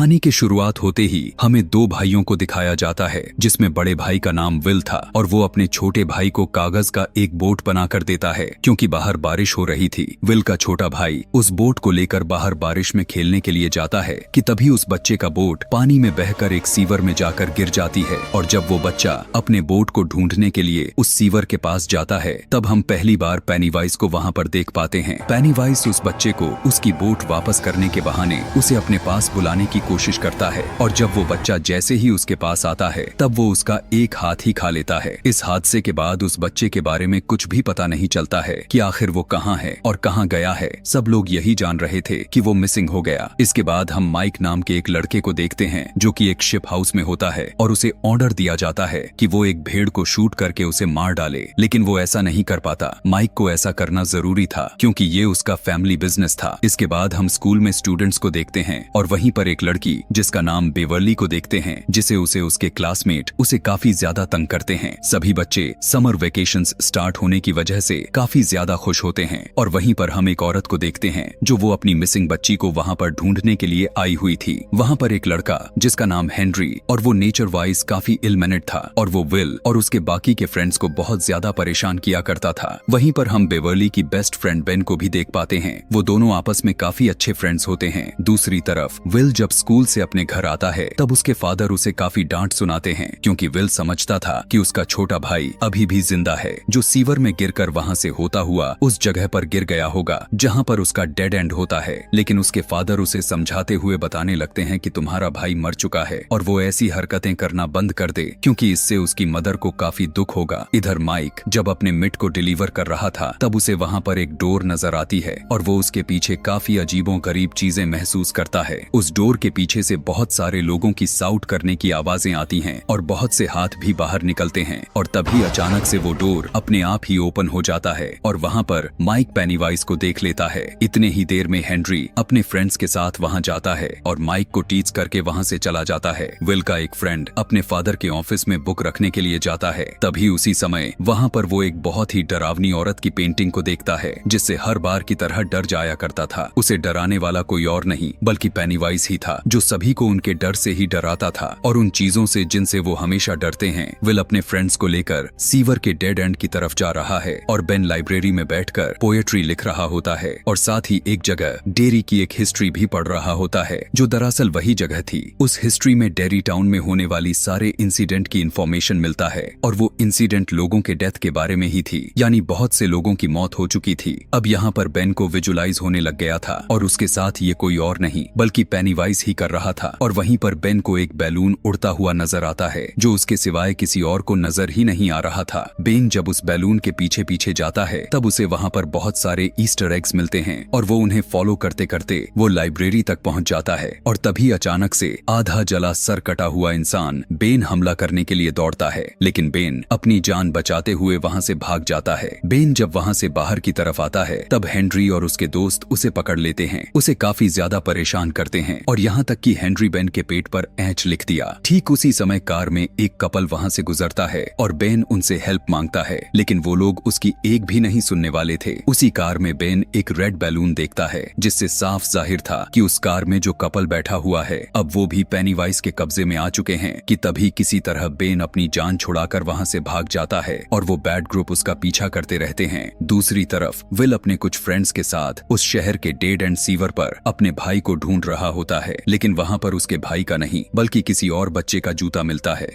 कहानी की शुरुआत होते ही हमें दो भाइयों को दिखाया जाता है, जिसमें बड़े भाई का नाम विल था और वो अपने छोटे भाई को कागज का एक बोट बनाकर देता है क्योंकि बाहर बारिश हो रही थी। विल का छोटा भाई उस बोट को लेकर बाहर बारिश में खेलने के लिए जाता है कि तभी उस बच्चे का बोट पानी में बहकर एक सीवर में जाकर गिर जाती है और जब वो बच्चा अपने बोट को ढूंढने के लिए उस सीवर के पास जाता है तब हम पहली बार पेनीवाइज को वहाँ पर देख पाते हैं। पेनीवाइज उस बच्चे को उसकी बोट वापस करने के बहाने उसे अपने पास बुलाने की कोशिश करता है और जब वो बच्चा जैसे ही उसके पास आता है तब वो उसका एक हाथ ही खा लेता है। इस हादसे के बाद उस बच्चे के बारे में कुछ भी पता नहीं चलता है कि आखिर वो कहाँ है और कहाँ गया है। सब लोग यही जान रहे थे कि वो मिसिंग हो गया। इसके बाद हम माइक नाम के एक लड़के को देखते हैं जो कि एक शिप हाउस में होता है और उसे ऑर्डर दिया जाता है कि वो एक भेड़ को शूट करके उसे मार डाले, लेकिन वो ऐसा नहीं कर पाता। माइक को ऐसा करना जरूरी था क्योंकि ये उसका फैमिली बिजनेस था। इसके बाद हम स्कूल में स्टूडेंट्स को देखते हैं और वहीं पर एक लड़की जिसका नाम बेवर्ली को देखते हैं, जिसे उसे उसके क्लासमेट उसे काफी ज्यादा तंग करते हैं। सभी बच्चे समर वेकेशंस स्टार्ट होने की वजह से काफी ज्यादा खुश होते हैं और वहीं पर हम एक औरत को देखते हैं जो वो अपनी मिसिंग बच्ची को वहाँ पर ढूंढने के लिए आई हुई थी। वहाँ पर एक लड़का जिसका नाम हेनरी और वो नेचर वाइज काफी इल मैनर्ड था और वो विल और उसके बाकी के फ्रेंड्स को बहुत ज्यादा परेशान किया करता था। वहीं पर हम बेवर्ली की बेस्ट फ्रेंड बेन को भी देख पाते हैं। वो दोनों आपस में काफी अच्छे फ्रेंड्स होते हैं। दूसरी तरफ विल जब स्कूल से अपने घर आता है तब उसके फादर उसे काफी डांट सुनाते हैं क्योंकि विल समझता था कि उसका छोटा भाई अभी भी जिंदा है जो सीवर में गिरकर वहां से होता हुआ उस जगह पर गिर गया होगा जहां पर उसका डेड एंड होता है। लेकिन उसके फादर उसे समझाते हुए बताने लगते हैं कि तुम्हारा भाई मर चुका है और वो ऐसी हरकतें करना बंद कर दे क्योंकि इससे उसकी मदर को काफी दुख होगा। इधर माइक जब अपने मिट को डिलीवर कर रहा था तब उसे वहां पर एक डोर नजर आती है और वो उसके पीछे काफी अजीबो गरीब चीजें महसूस करता है। उस डोर के पीछे से बहुत सारे लोगों की साउट करने की आवाजें आती हैं और बहुत से हाथ भी बाहर निकलते हैं और तभी अचानक से वो डोर अपने आप ही ओपन हो जाता है और वहाँ पर माइक पेनीवाइज को देख लेता है। इतने ही देर में हेनरी अपने फ्रेंड्स के साथ वहाँ जाता है और माइक को टीच करके वहाँ से चला जाता है। विल का एक फ्रेंड अपने फादर के ऑफिस में बुक रखने के लिए जाता है। तभी उसी समय वहाँ पर वो एक बहुत ही डरावनी औरत की पेंटिंग को देखता है जिससे हर बार की तरह डर जाया करता था। उसे डराने वाला कोई और नहीं बल्कि पेनीवाइज ही था जो सभी को उनके डर से ही डराता था और उन चीजों से जिनसे वो हमेशा डरते हैं। विल अपने फ्रेंड्स को लेकर सीवर के डेड एंड की तरफ जा रहा है और बेन लाइब्रेरी में बैठकर पोएट्री लिख रहा होता है और साथ ही एक जगह डेरी की एक हिस्ट्री भी पढ़ रहा होता है जो दरअसल वही जगह थी। उस हिस्ट्री में डेरी टाउन में होने वाली सारे इंसिडेंट की इंफॉर्मेशन मिलता है और वो इंसिडेंट लोगों के डेथ के बारे में ही थी, यानी बहुत से लोगों की मौत हो चुकी थी। अब यहाँ पर बेन को विजुलाइज होने लग गया था और उसके साथ ये कोई और नहीं बल्कि पेनीवाइज ही कर रहा था और वहीं पर बेन को एक बैलून उड़ता हुआ नजर आता है जो उसके सिवाय किसी और को नजर ही नहीं आ रहा था। बेन जब उस बैलून के पीछे पीछे जाता है तब उसे वहाँ पर बहुत सारे ईस्टर एग्स मिलते हैं और वो उन्हें फॉलो करते करते वो लाइब्रेरी तक पहुँच जाता है और तभी अचानक से आधा जला सर कटा हुआ इंसान बेन हमला करने के लिए दौड़ता है, लेकिन बेन अपनी जान बचाते हुए वहाँ से भाग जाता है। बेन जब वहाँ से बाहर की तरफ आता है तब हेनरी और उसके दोस्त उसे पकड़ लेते हैं, उसे काफी ज्यादा परेशान करते हैं और यहाँ तक कि हेनरी बेन के पेट पर एंच लिख दिया। ठीक उसी समय कार में एक कपल वहाँ से गुजरता है और बेन उनसे हेल्प मांगता है, लेकिन वो लोग उसकी एक भी नहीं सुनने वाले थे। उसी कार में बेन एक रेड बैलून देखता है जिससे साफ जाहिर था कि उस कार में जो कपल बैठा हुआ है अब वो भी पेनीवाइज के कब्जे में आ चुके हैं कि तभी किसी तरह बेन अपनी जान छुड़ाकर वहाँ से भाग जाता है और वो बैड ग्रुप उसका पीछा करते रहते हैं। दूसरी तरफ विल अपने कुछ फ्रेंड्स के साथ उस शहर के डेड एंड सीवर पर अपने भाई को ढूंढ रहा होता है, लेकिन वहाँ पर उसके भाई का नहीं बल्कि किसी और बच्चे का जूता मिलता है।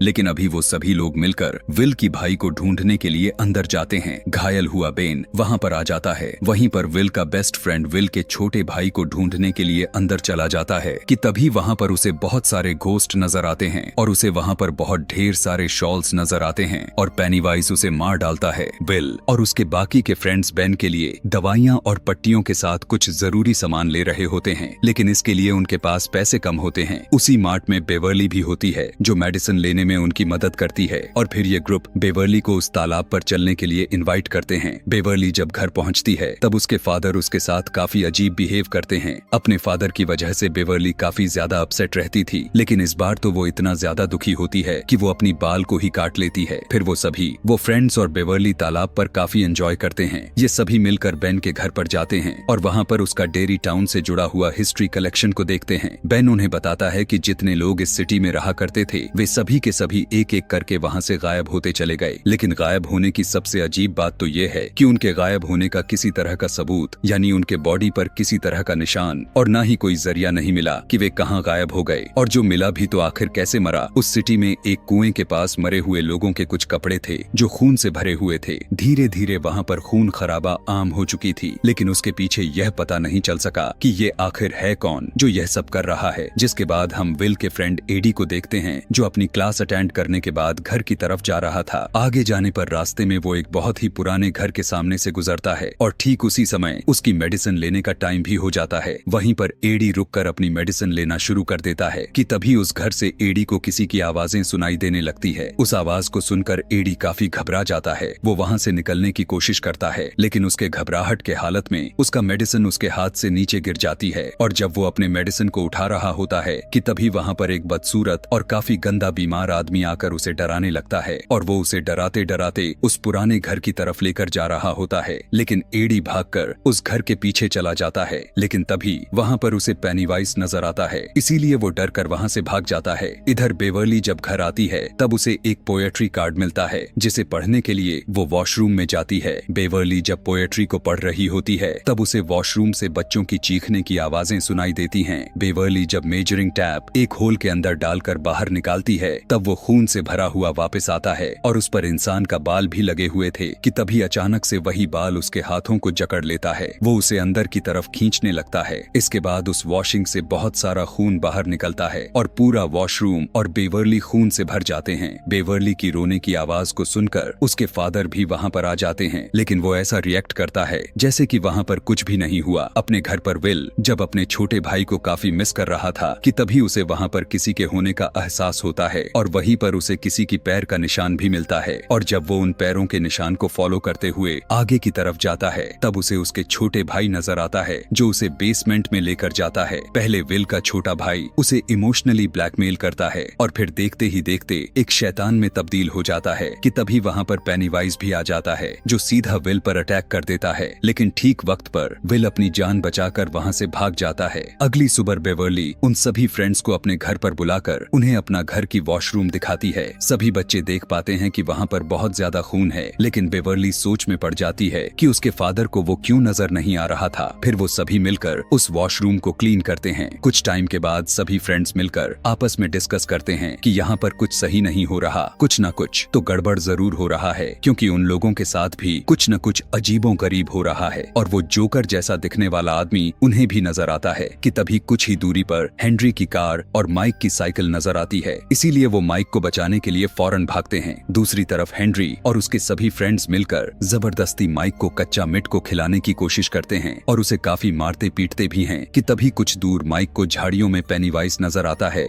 लेकिन अभी वो सभी लोग मिलकर विल की भाई को ढूंढने के लिए अंदर जाते हैं। घायल हुआ बेन वहां पर आ जाता है। वहीं पर विल का बेस्ट फ्रेंड विल के छोटे भाई को ढूंढने के लिए अंदर चला जाता है कि तभी वहां पर उसे बहुत सारे घोस्ट नजर आते हैं और उसे वहां पर बहुत ढेर सारे शॉल्स नजर आते हैं और पेनीवाइज उसे मार डालता है। विल और उसके बाकी के फ्रेंड्स बेन के लिए दवाइयां और पट्टियों के साथ कुछ जरूरी सामान ले रहे होते हैं, लेकिन इसके लिए उनके पास पैसे कम होते हैं। उसी मार्ट में बेवर्ली भी होती है जो मेडिसिन लेने में उनकी मदद करती है और फिर ये ग्रुप बेवर्ली को उस तालाब पर चलने के लिए इनवाइट करते हैं। बेवर्ली जब घर पहुंचती है तब उसके फादर उसके साथ काफी अजीब बिहेव करते हैं। अपने फादर की वजह से बेवर्ली काफी ज्यादा अपसेट रहती थी, लेकिन इस बार तो वो इतना ज्यादा दुखी होती है कि वो अपनी बाल को ही काट लेती है। फिर वो फ्रेंड्स और बेवर्ली तालाब पर काफी एंजॉय करते हैं। ये सभी मिलकर बेन के घर पर जाते हैं और वहाँ पर उसका डेरी टाउन से जुड़ा हुआ हिस्ट्री कलेक्शन को देखते हैं। बेन उन्हें बताता है कि जितने लोग इस सिटी में रहा करते थे वे सभी के सभी एक एक करके वहाँ से गायब होते चले गए। लेकिन गायब होने की सबसे अजीब बात तो ये है कि उनके गायब होने का किसी तरह का सबूत, यानी उनके बॉडी पर किसी तरह का निशान और ना ही कोई जरिया नहीं मिला कि वे कहाँ गायब हो गए। और जो मिला भी तो आखिर कैसे मरा। उस सिटी में एक कुएं के पास मरे हुए लोगों के कुछ कपड़े थे जो खून से भरे हुए थे। धीरे धीरे वहाँ पर खून खराबा आम हो चुकी थी, लेकिन उसके पीछे यह पता नहीं चल सका कि ये आखिर है कौन जो यह सब कर रहा है। जिसके बाद हम विल के फ्रेंड एडी को देखते हैं जो अपनी क्लास अटेंड करने के बाद घर की तरफ जा रहा था। आगे जाने पर रास्ते में वो एक बहुत ही पुराने घर के सामने से गुजरता है और ठीक उसी समय उसकी मेडिसिन लेने का टाइम भी हो जाता है। वहीं पर एडी रुककर अपनी मेडिसिन लेना शुरू कर देता है कि तभी उस घर से एडी को किसी की आवाजें सुनाई देने लगती है। उस आवाज को सुनकर एडी काफी घबरा जाता है। वो वहाँ से निकलने की कोशिश करता है, लेकिन उसके घबराहट के हालत में उसका मेडिसिन उसके हाथ से नीचे गिर जाती है। और जब वो अपने मेडिसिन को उठा रहा होता है कि तभी वहाँ पर एक बदसूरत और काफी गंदा बीमार आदमी आकर उसे डराने लगता है और वो उसे डराते डराते उस पुराने घर की तरफ लेकर जा रहा होता है। लेकिन एडी भागकर उस घर के पीछे चला जाता है, लेकिन तभी वहाँ पर उसे पेनीवाइज नजर आता है, इसीलिए वो डर कर वहाँ से भाग जाता है। इधर बेवर्ली जब घर आती है तब उसे एक पोएट्री कार्ड मिलता है जिसे पढ़ने के लिए वो वॉशरूम में जाती है। बेवर्ली जब पोएट्री को पढ़ रही होती है तब उसे वॉशरूम से बच्चों की चीखने की आवाजें सुनाई देती हैं। बेवर्ली जब मेजरिंग टैप एक होल के अंदर डालकर बाहर निकालती है तब वो खून से भरा हुआ वापस आता है और उस पर इंसान का बाल भी लगे हुए थे कि तभी अचानक से वही बाल उसके हाथों को जकड़ लेता है। वो उसे अंदर की तरफ खींचने लगता है। इसके बाद उस वॉशिंग से बहुत सारा खून बाहर निकलता है और पूरा वॉशरूम और बेवर्ली खून से भर जाते हैं। बेवर्ली की रोने की आवाज को सुनकर उसके फादर भी वहाँ पर आ जाते हैं, लेकिन वो ऐसा रिएक्ट करता है जैसे कि वहाँ पर कुछ भी नहीं हुआ। अपने घर पर विल जब अपने छोटे भाई को काफी मिस कर रहा था कि तभी उसे वहाँ पर किसी के होने का एहसास होता है और वहीं पर उसे किसी की पैर का निशान भी मिलता है। और जब वो उन पैरों के निशान को फॉलो करते हुए आगे की तरफ जाता है तब उसे उसके छोटे भाई नजर आता है जो उसे बेसमेंट में लेकर जाता है। पहले विल का छोटा भाई उसे इमोशनली ब्लैकमेल करता है और फिर देखते ही देखते एक शैतान में तब्दील हो जाता है कि तभी वहाँ पर पेनीवाइज भी आ जाता है जो सीधा विल पर अटैक कर देता है। लेकिन ठीक वक्त पर विल अपनी जान बचाकर वहाँ से भाग जाता है। अगली सुबह बेवर्ली उन सभी फ्रेंड्स को अपने घर पर बुलाकर उन्हें अपना घर की वॉशरूम दिखाती है। सभी बच्चे देख पाते हैं कि वहाँ पर बहुत ज्यादा खून है, लेकिन बेवर्ली सोच में पड़ जाती है कि उसके फादर को वो क्यों नजर नहीं आ रहा था। फिर वो सभी मिलकर उस वॉशरूम को क्लीन करते हैं। कुछ टाइम के बाद सभी फ्रेंड्स मिलकर आपस में डिस्कस करते हैं कि यहाँ पर कुछ सही नहीं हो रहा, कुछ न कुछ तो गड़बड़ जरूर हो रहा है, क्योंकि उन लोगों के साथ भी कुछ न कुछ अजीबों गरीब हो रहा है। और वो जोकर जैसा दिखने वाला आदमी उन्हें भी नजर आता है कि तभी कुछ ही दूरी पर हेनरी की कार और माइक की साइकिल नजर आती है। इसीलिए वो माइक को बचाने के लिए फौरन भागते हैं। दूसरी तरफ हेनरी और उसके सभी फ्रेंड्स मिलकर जबरदस्ती माइक को कच्चा मीट को खिलाने की कोशिश करते हैं और उसे काफी मारते पीटते भी हैं कि तभी कुछ दूर माइक को झाड़ियों में पेनीवाइज नजर आता है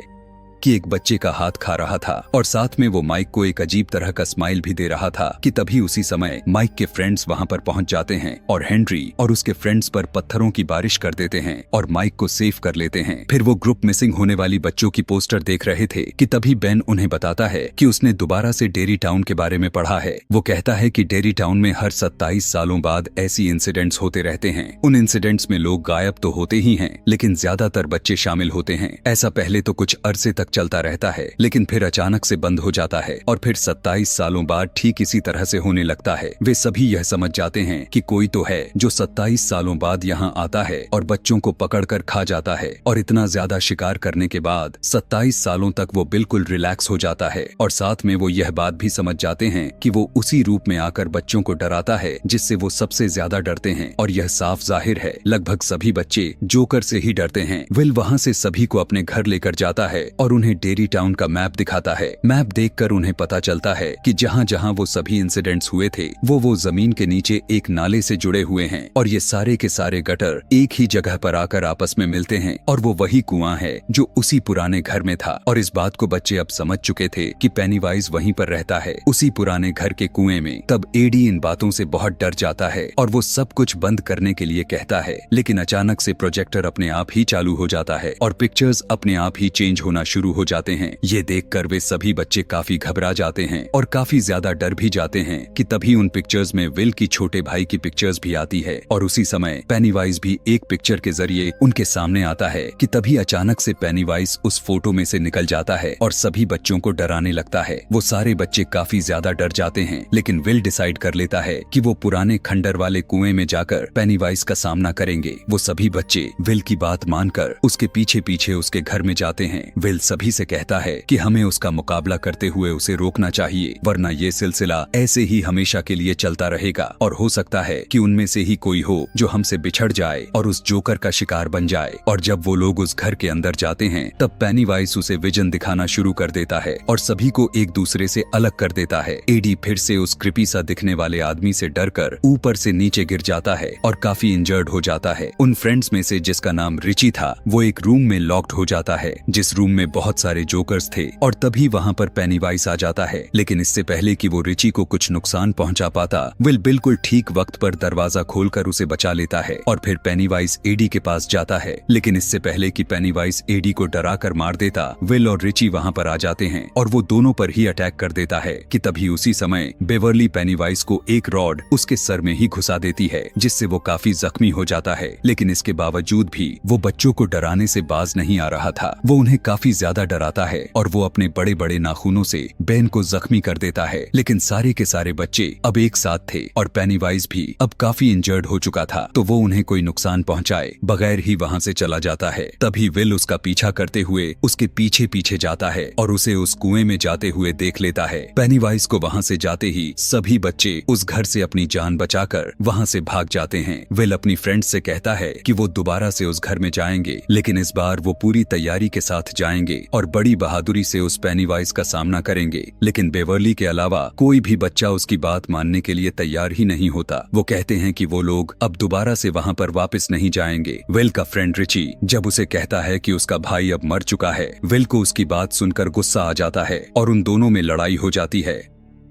कि एक बच्चे का हाथ खा रहा था और साथ में वो माइक को एक अजीब तरह का स्माइल भी दे रहा था कि तभी उसी समय माइक के फ्रेंड्स वहाँ पर पहुँच जाते हैं और हेनरी और उसके फ्रेंड्स पर पत्थरों की बारिश कर देते हैं और माइक को सेव कर लेते हैं। फिर वो ग्रुप मिसिंग होने वाली बच्चों की पोस्टर देख रहे थे कि तभी बेन उन्हें बताता है कि उसने दोबारा से डेरी टाउन के बारे में पढ़ा है। वो कहता है कि डेरी टाउन में हर 27 सालों बाद ऐसी इंसिडेंट्स होते रहते हैं। उन इंसिडेंट्स में लोग गायब तो होते ही हैं, लेकिन ज्यादातर बच्चे शामिल होते हैं। ऐसा पहले तो कुछ अरसे तक चलता रहता है, लेकिन फिर अचानक से बंद हो जाता है और फिर 27 सालों बाद ठीक इसी तरह से होने लगता है। वे सभी यह समझ जाते हैं कि कोई तो है जो 27 सालों बाद यहाँ आता है और बच्चों को पकड़कर खा जाता है। और इतना ज्यादा शिकार करने के बाद 27 सालों तक वो बिल्कुल रिलैक्स हो जाता है और साथ में वो यह बात भी समझ जाते हैं कि वो उसी रूप में आकर बच्चों को डराता है जिससे वो सबसे ज्यादा डरते हैं। और यह साफ जाहिर है लगभग सभी बच्चे जोकर से ही डरते हैं। विल वहाँ से सभी को अपने घर लेकर जाता है और उन्हें डेरी टाउन का मैप दिखाता है। मैप देखकर उन्हें पता चलता है कि जहाँ जहाँ वो सभी इंसिडेंट्स हुए थे वो जमीन के नीचे एक नाले से जुड़े हुए हैं और ये सारे के सारे गटर एक ही जगह पर आकर आपस में मिलते हैं और वो वही कुआं है जो उसी पुराने घर में था। और इस बात को बच्चे अब समझ चुके थे कि पेनीवाइज वहीं पर रहता है, उसी पुराने घर के कुएं में। तब एडी इन बातों से बहुत डर जाता है और वो सब कुछ बंद करने के लिए कहता है, लेकिन अचानक से प्रोजेक्टर अपने आप ही चालू हो जाता है और पिक्चर्स अपने आप ही चेंज होना शुरू हो जाते हैं। ये देखकर वे सभी बच्चे काफी घबरा जाते हैं और काफी ज्यादा डर भी जाते हैं कि तभी उन पिक्चर्स में विल की छोटे भाई की पिक्चर्स भी आती है और उसी समय पेनीवाइज भी एक पिक्चर के जरिए उनके सामने आता है कि तभी अचानक से पेनीवाइज उस फोटो में से निकल जाता है और सभी बच्चों को डराने लगता है। वो सारे बच्चे काफी ज्यादा डर जाते हैं, लेकिन विल डिसाइड कर लेता है कि वो पुराने खंडर वाले कुएं में जाकर पेनीवाइज का सामना करेंगे। वो सभी बच्चे विल की बात मानकर उसके पीछे पीछे उसके घर में जाते हैं। विल सभी से कहता है कि हमें उसका मुकाबला करते हुए उसे रोकना चाहिए, वरना ये सिलसिला ऐसे ही हमेशा के लिए चलता रहेगा और हो सकता है कि उनमें से ही कोई हो जो हमसे बिछड़ जाए और उस जोकर का शिकार बन जाए। और जब वो लोग उस घर के अंदर जाते हैं तब पेनीवाइज उसे विजन दिखाना शुरू कर देता है और सभी को एक दूसरे से अलग कर देता है। एडी फिर से उस क्रिपी सा दिखने वाले आदमी से डरकर ऊपर से नीचे गिर जाता है और काफी इंजर्ड हो जाता है। उन फ्रेंड्स में से जिसका नाम रिची था वो एक रूम में लॉक्ड हो जाता है, जिस रूम में बहुत सारे जोकर्स थे, और तभी वहाँ पर पेनीवाइज आ जाता है। लेकिन इससे पहले कि वो रिची को कुछ नुकसान पहुँचा पाता, विल बिल्कुल ठीक वक्त पर दरवाजा खोलकर उसे बचा लेता है और फिर पेनीवाइज एडी के पास जाता है। लेकिन इससे पहले कि पेनीवाइज एडी को डरा कर मार देता, विल और रिची वहाँ पर आ जाते हैं और वो दोनों पर ही अटैक कर देता है कि तभी उसी समय बेवर्ली पेनीवाइज को एक रॉड उसके सर में ही घुसा देती है, जिससे वो काफी जख्मी हो जाता है। लेकिन इसके बावजूद भी वो बच्चों को डराने से बाज नहीं आ रहा था। वो उन्हें काफी ज्यादा डराता है और वो अपने बड़े बड़े नाखूनों से बेन को जख्मी कर देता है। लेकिन सारे के सारे बच्चे अब एक साथ थे और पेनीवाइज भी अब काफी इंजर्ड हो चुका था, तो वो उन्हें कोई नुकसान पहुंचाए बगैर ही वहां से चला जाता है। तभी विल उसका पीछा करते हुए उसके पीछे पीछे जाता है और उसे उस कुएं में जाते हुए देख लेता है। पेनीवाइज को वहां से जाते ही सभी बच्चे उस घर से अपनी जान बचाकर वहां से भाग जाते हैं। विल अपनी फ्रेंड से कहता है कि वो दोबारा से उस घर में जाएंगे, लेकिन इस बार वो पूरी तैयारी के साथ जाएंगे और बड़ी बहादुरी से उस पेनीवाइज का सामना करेंगे। लेकिन बेवर्ली के अलावा कोई भी बच्चा उसकी बात मानने के लिए तैयार ही नहीं होता। वो कहते हैं कि वो लोग अब दोबारा से वहां पर वापस नहीं जाएंगे। विल का फ्रेंड रिची जब उसे कहता है कि उसका भाई अब मर चुका है, विल को उसकी बात सुनकर गुस्सा आ जाता है और उन दोनों में लड़ाई हो जाती है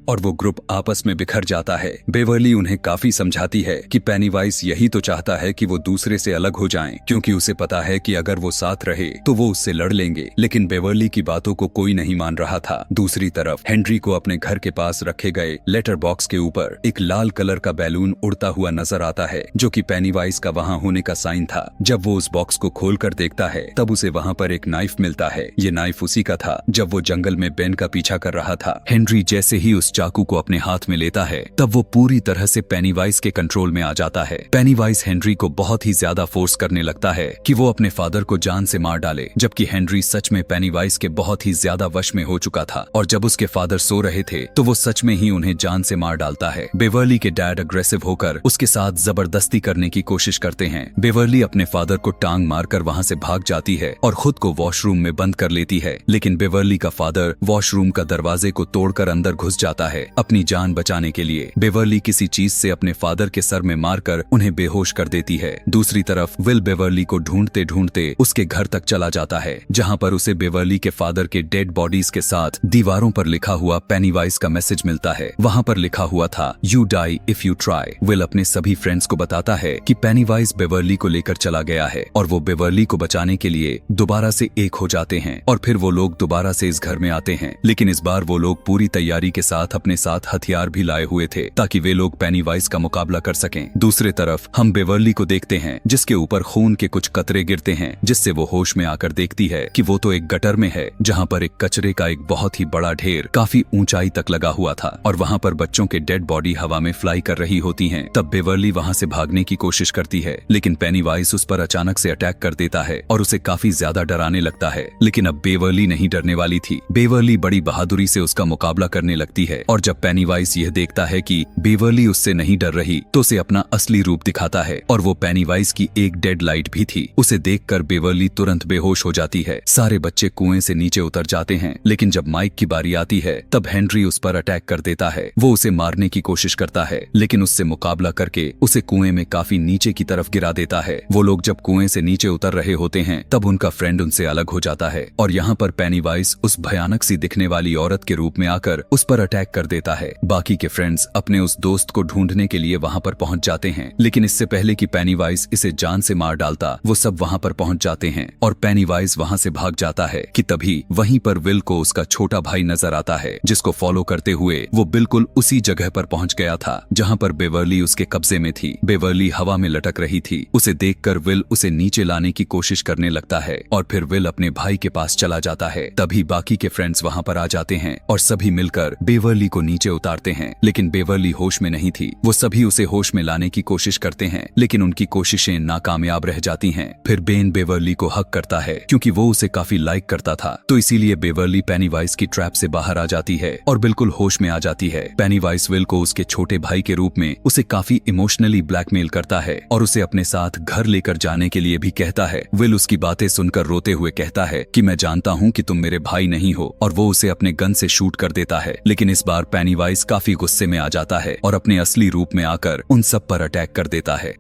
और वो ग्रुप आपस में बिखर जाता है। बेवर्ली उन्हें काफी समझाती है कि पेनीवाइज यही तो चाहता है कि वो दूसरे से अलग हो जाएं, क्योंकि उसे पता है कि अगर वो साथ रहे तो वो उससे लड़ लेंगे। लेकिन बेवर्ली की बातों को कोई नहीं मान रहा था। दूसरी तरफ हेनरी को अपने घर के पास रखे गए लेटर बॉक्स के ऊपर एक लाल कलर का बैलून उड़ता हुआ नजर आता है, जो कि पेनीवाइज का वहाँ होने का साइन था। जब वो उस बॉक्स को खोल कर देखता है तब उसे वहाँ पर एक नाइफ मिलता है। ये नाइफ उसी का था जब वो जंगल में बेन का पीछा कर रहा था। हेनरी जैसे ही उस चाकू को अपने हाथ में लेता है तब वो पूरी तरह से पेनीवाइज के कंट्रोल में आ जाता है। पेनीवाइज हेनरी को बहुत ही ज्यादा फोर्स करने लगता है कि वो अपने फादर को जान से मार डाले, जबकि हेनरी सच में पेनीवाइज के बहुत ही ज्यादा वश में हो चुका था और जब उसके फादर सो रहे थे तो वो सच में ही उन्हें जान से मार डालता है। बेवर्ली के डैड अग्रेसिव होकर उसके साथ जबरदस्ती करने की कोशिश करते हैं। बेवर्ली अपने फादर को टांग मारकर वहाँ से भाग जाती है और खुद को वॉशरूम में बंद कर लेती है। लेकिन बेवर्ली का फादर वॉशरूम का दरवाजे को तोड़कर अंदर घुस जाता है अपनी जान बचाने के लिए। बेवर्ली किसी चीज से अपने फादर के सर में मारकर उन्हें बेहोश कर देती है। दूसरी तरफ विल बेवर्ली को ढूंढते ढूंढते उसके घर तक चला जाता है, जहां पर उसे बेवर्ली के फादर के डेड बॉडीज के साथ दीवारों पर लिखा हुआ पेनीवाइज का मैसेज मिलता है। वहां पर लिखा हुआ था, you die if you try. विल अपने सभी फ्रेंड्स को बताता है कि पेनीवाइज बेवर्ली को लेकर चला गया है और वो बेवर्ली को बचाने के लिए दोबारा से एक हो जाते हैं और फिर वो लोग दोबारा से इस घर में आते हैं। लेकिन इस बार वो लोग पूरी तैयारी के साथ अपने साथ हथियार भी लाए हुए थे ताकि वे लोग पेनीवाइज का मुकाबला कर सकें। दूसरे तरफ हम बेवर्ली को देखते हैं जिसके ऊपर खून के कुछ कतरे गिरते हैं, जिससे वो होश में आकर देखती है कि वो तो एक गटर में है जहां पर एक कचरे का एक बहुत ही बड़ा ढेर काफी ऊंचाई तक लगा हुआ था और वहां पर बच्चों के डेड बॉडी हवा में फ्लाई कर रही होती हैं। तब बेवर्ली वहां से भागने की कोशिश करती है, लेकिन पेनीवाइज उस पर अचानक से अटैक कर देता है और उसे काफी ज्यादा डराने लगता है। लेकिन अब बेवर्ली नहीं डरने वाली थी। बेवर्ली बड़ी बहादुरी से उसका मुकाबला करने लगती है है। और जब पेनीवाइज यह देखता है कि बेवर्ली उससे नहीं डर रही तो उसे अपना असली रूप दिखाता है और वो पेनीवाइज की एक डेड लाइट भी थी। उसे देखकर बेवर्ली तुरंत बेहोश हो जाती है। सारे बच्चे कुएं से नीचे उतर जाते हैं, लेकिन जब माइक की बारी आती है तब हेनरी उस पर अटैक कर देता है। वो उसे मारने की कोशिश करता है, लेकिन उससे मुकाबला करके उसे कुएं में काफी नीचे की तरफ गिरा देता है। वो लोग जब कुएं से नीचे उतर रहे होते हैं तब उनका फ्रेंड उनसे अलग हो जाता है और यहाँ पर पेनीवाइज उस भयानक सी दिखने वाली औरत के रूप में आकर उस पर अटैक कर देता है। बाकी के फ्रेंड्स अपने उस दोस्त को ढूंढने के लिए वहाँ पर पहुँच जाते हैं, लेकिन इससे पहले कि पेनीवाइज इसे जान से मार डालता वो सब वहाँ पर पहुँच जाते हैं और पेनीवाइज वहाँ से भाग जाता है कि तभी वहीं पर विल को उसका छोटा भाई नजर आता है, जिसको फॉलो करते हुए वो बिल्कुल उसी जगह पर पहुँच गया था जहाँ पर बेवर्ली उसके कब्जे में थी। बेवर्ली हवा में लटक रही थी। उसे देखकर विल उसे नीचे लाने की कोशिश करने लगता है और फिर विल अपने भाई के पास चला जाता है। तभी बाकी के फ्रेंड्स वहाँ पर आ जाते हैं और सभी मिलकर बेवर्ली को नीचे उतारते हैं, लेकिन बेवर्ली होश में नहीं थी। वो सभी उसे होश में लाने की कोशिश करते हैं, लेकिन उनकी कोशिशें नाकामयाब रह जाती हैं। फिर बेन बेवर्ली को हक करता है क्योंकि वो उसे काफी लाइक करता था, तो इसीलिए बेवर्ली पेनीवाइज की ट्रैप से बाहर आ जाती है और बिल्कुल होश में आ जाती है। पेनीवाइज विल को उसके छोटे भाई के रूप में उसे काफी इमोशनली ब्लैकमेल करता है और उसे अपने साथ घर लेकर जाने के लिए भी कहता है। विल उसकी बातें सुनकर रोते हुए कहता है कि मैं जानता हूँ कि तुम मेरे भाई नहीं हो, और वो उसे अपने गन से शूट कर देता है। लेकिन इस बार पेनीवाइज काफी गुस्से में आ जाता है और अपने असली रूप में आकर उन सब पर अटैक कर देता है।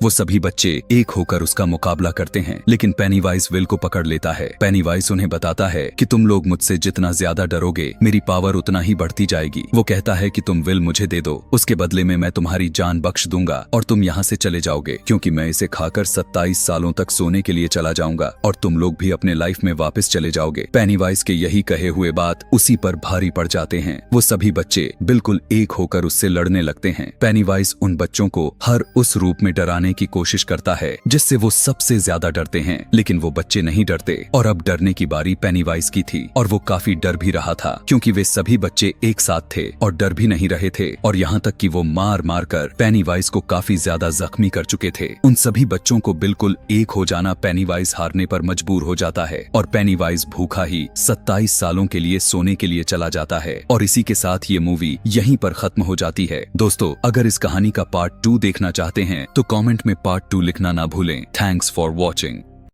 वो सभी बच्चे एक होकर उसका मुकाबला करते हैं, लेकिन पेनीवाइज विल को पकड़ लेता है। पेनीवाइज उन्हें बताता है कि तुम लोग मुझसे जितना ज्यादा डरोगे मेरी पावर उतना ही बढ़ती जाएगी। वो कहता है कि तुम विल मुझे दे दो, उसके बदले में मैं तुम्हारी जान बख्श दूंगा और तुम यहाँ से चले जाओगे, क्योंकि मैं इसे खाकर 27 सालों तक सोने के लिए चला जाऊंगा और तुम लोग भी अपने लाइफ में वापस चले जाओगे। पेनीवाइज के यही कहे हुए बात उसी पर भारी पड़ जाते हैं। वो सभी बच्चे बिल्कुल एक होकर उससे लड़ने लगते हैं। पेनीवाइज उन बच्चों को हर उस रूप में डराने की कोशिश करता है जिससे वो सबसे ज्यादा डरते हैं, लेकिन वो बच्चे नहीं डरते और अब डरने की बारी पेनीवाइज की थी और वो काफी डर भी रहा था क्योंकि वे सभी बच्चे एक साथ थे और डर भी नहीं रहे थे, और यहाँ तक कि वो मार मार कर पेनीवाइज को काफी ज्यादा जख्मी कर चुके थे। उन सभी बच्चों को बिल्कुल एक हो जाना पेनीवाइज हारने पर मजबूर हो जाता है और पेनीवाइज भूखा ही 27 सालों के लिए सोने के लिए चला जाता है। और इसी के साथ ये मूवी यहीं पर खत्म हो जाती है। दोस्तों, अगर इस कहानी का पार्ट 2 देखना चाहते हैं तो कमेंट में पार्ट 2 लिखना ना भूलें। Thanks for watching.